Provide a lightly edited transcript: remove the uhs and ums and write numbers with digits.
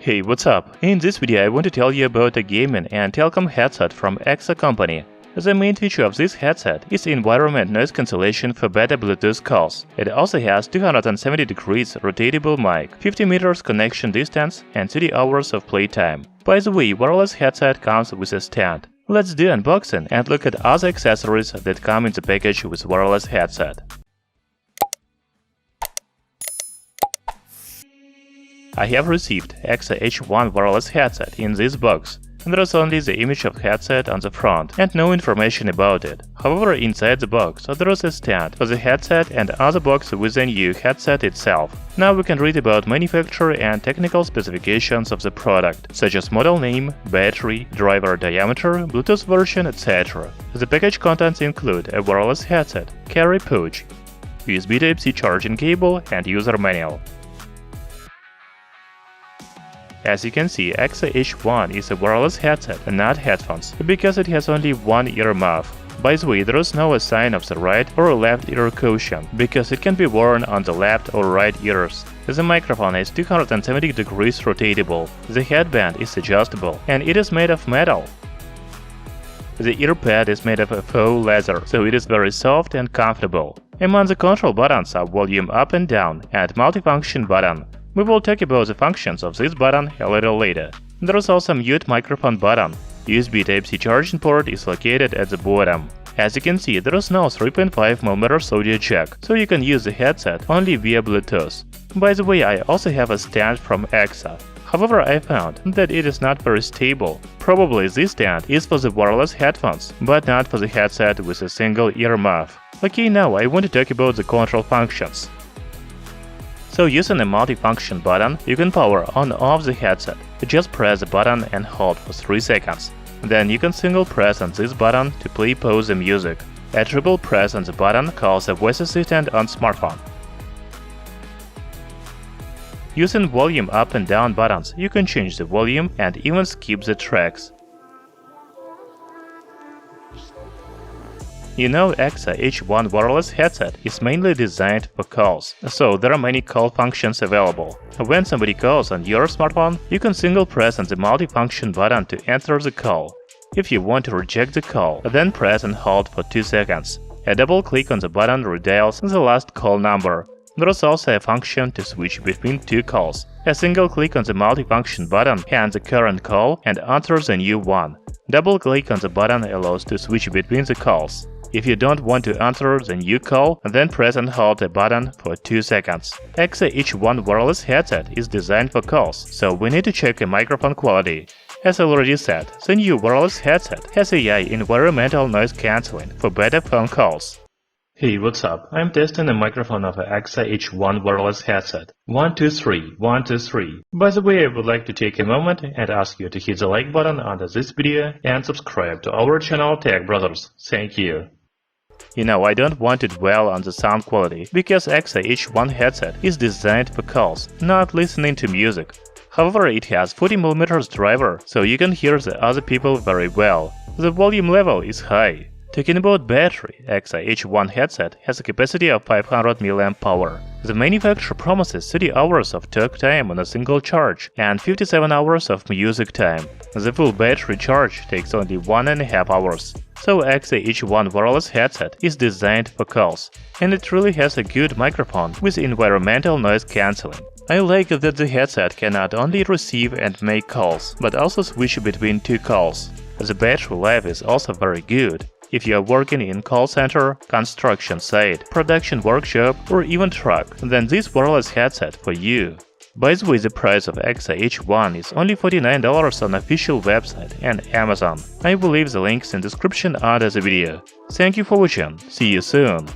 Hey, what's up? In this video I want to tell you about a gaming and telecom headset from EKSA company. The main feature of this headset is environment noise cancellation for better Bluetooth calls. It also has 270 degrees rotatable mic, 50 meters connection distance, and 30 hours of playtime. By the way, wireless headset comes with a stand. Let's do unboxing and look at other accessories that come in the package with wireless headset. I have received EKSA H1 wireless headset in this box. There is only the image of headset on the front and no information about it. However, inside the box there is a stand for the headset and other box with the new headset itself. Now we can read about manufacturer and technical specifications of the product, such as model name, battery, driver diameter, Bluetooth version, etc. The package contents include a wireless headset, carry pouch, USB Type-C charging cable, and user manual. As you can see, EKSA H1 is a wireless headset and not headphones, because it has only one ear muff. By the way, there is no sign of the right or left ear cushion, because it can be worn on the left or right ears. The microphone is 270 degrees rotatable, the headband is adjustable, and it is made of metal. The ear pad is made of faux leather, so it is very soft and comfortable. Among the control buttons are volume up and down and multifunction button. We will talk about the functions of this button a little later. There is also a mute microphone button. USB Type-C charging port is located at the bottom. As you can see, there is no 3.5mm audio jack, so you can use the headset only via Bluetooth. By the way, I also have a stand from EKSA. However, I found that it is not very stable. Probably this stand is for the wireless headphones, but not for the headset with a single ear muff. Okay, now I want to talk about the control functions. So using a multifunction button, you can power on or off the headset. Just press the button and hold for 3 seconds. Then you can single press on this button to play pause the music. A triple press on the button calls a voice assistant on smartphone. Using volume up and down buttons, you can change the volume and even skip the tracks. You know, EKSA H1 wireless headset is mainly designed for calls, so there are many call functions available. When somebody calls on your smartphone, you can single press on the multifunction button to answer the call. If you want to reject the call, then press and hold for 2 seconds. A double click on the button redials the last call number. There is also a function to switch between 2 calls. A single click on the multifunction button ends the current call and answers a new one. Double click on the button allows to switch between the calls. If you don't want to answer the new call, then press and hold the button for 2 seconds. EKSA H1 wireless headset is designed for calls, so we need to check the microphone quality. As I already said, the new wireless headset has AI environmental noise cancelling for better phone calls. Hey, what's up? I'm testing the microphone of the EKSA H1 wireless headset. 1, 2, 3, 1, 2, 3. By the way, I would like to take a moment and ask you to hit the like button under this video and subscribe to our channel Tech Brothers. Thank you. You know, I don't want to dwell on the sound quality, because EKSA H1 headset is designed for calls, not listening to music. However, it has 40mm driver, so you can hear the other people very well. The volume level is high. Talking about battery, EKSA H1 headset has a capacity of 500 mAh. The manufacturer promises 30 hours of talk time on a single charge and 57 hours of music time. The full battery charge takes only 1.5 hours. So EKSA H1 wireless headset is designed for calls, and it really has a good microphone with environmental noise cancelling. I like that the headset can not only receive and make calls, but also switch between 2 calls. The battery life is also very good. If you are working in call center, construction site, production workshop, or even truck, then this wireless headset for you. By the way, the price of EKSA H1 is only $49 on official website and Amazon. I will leave the links in description under the video. Thank you for watching, see you soon!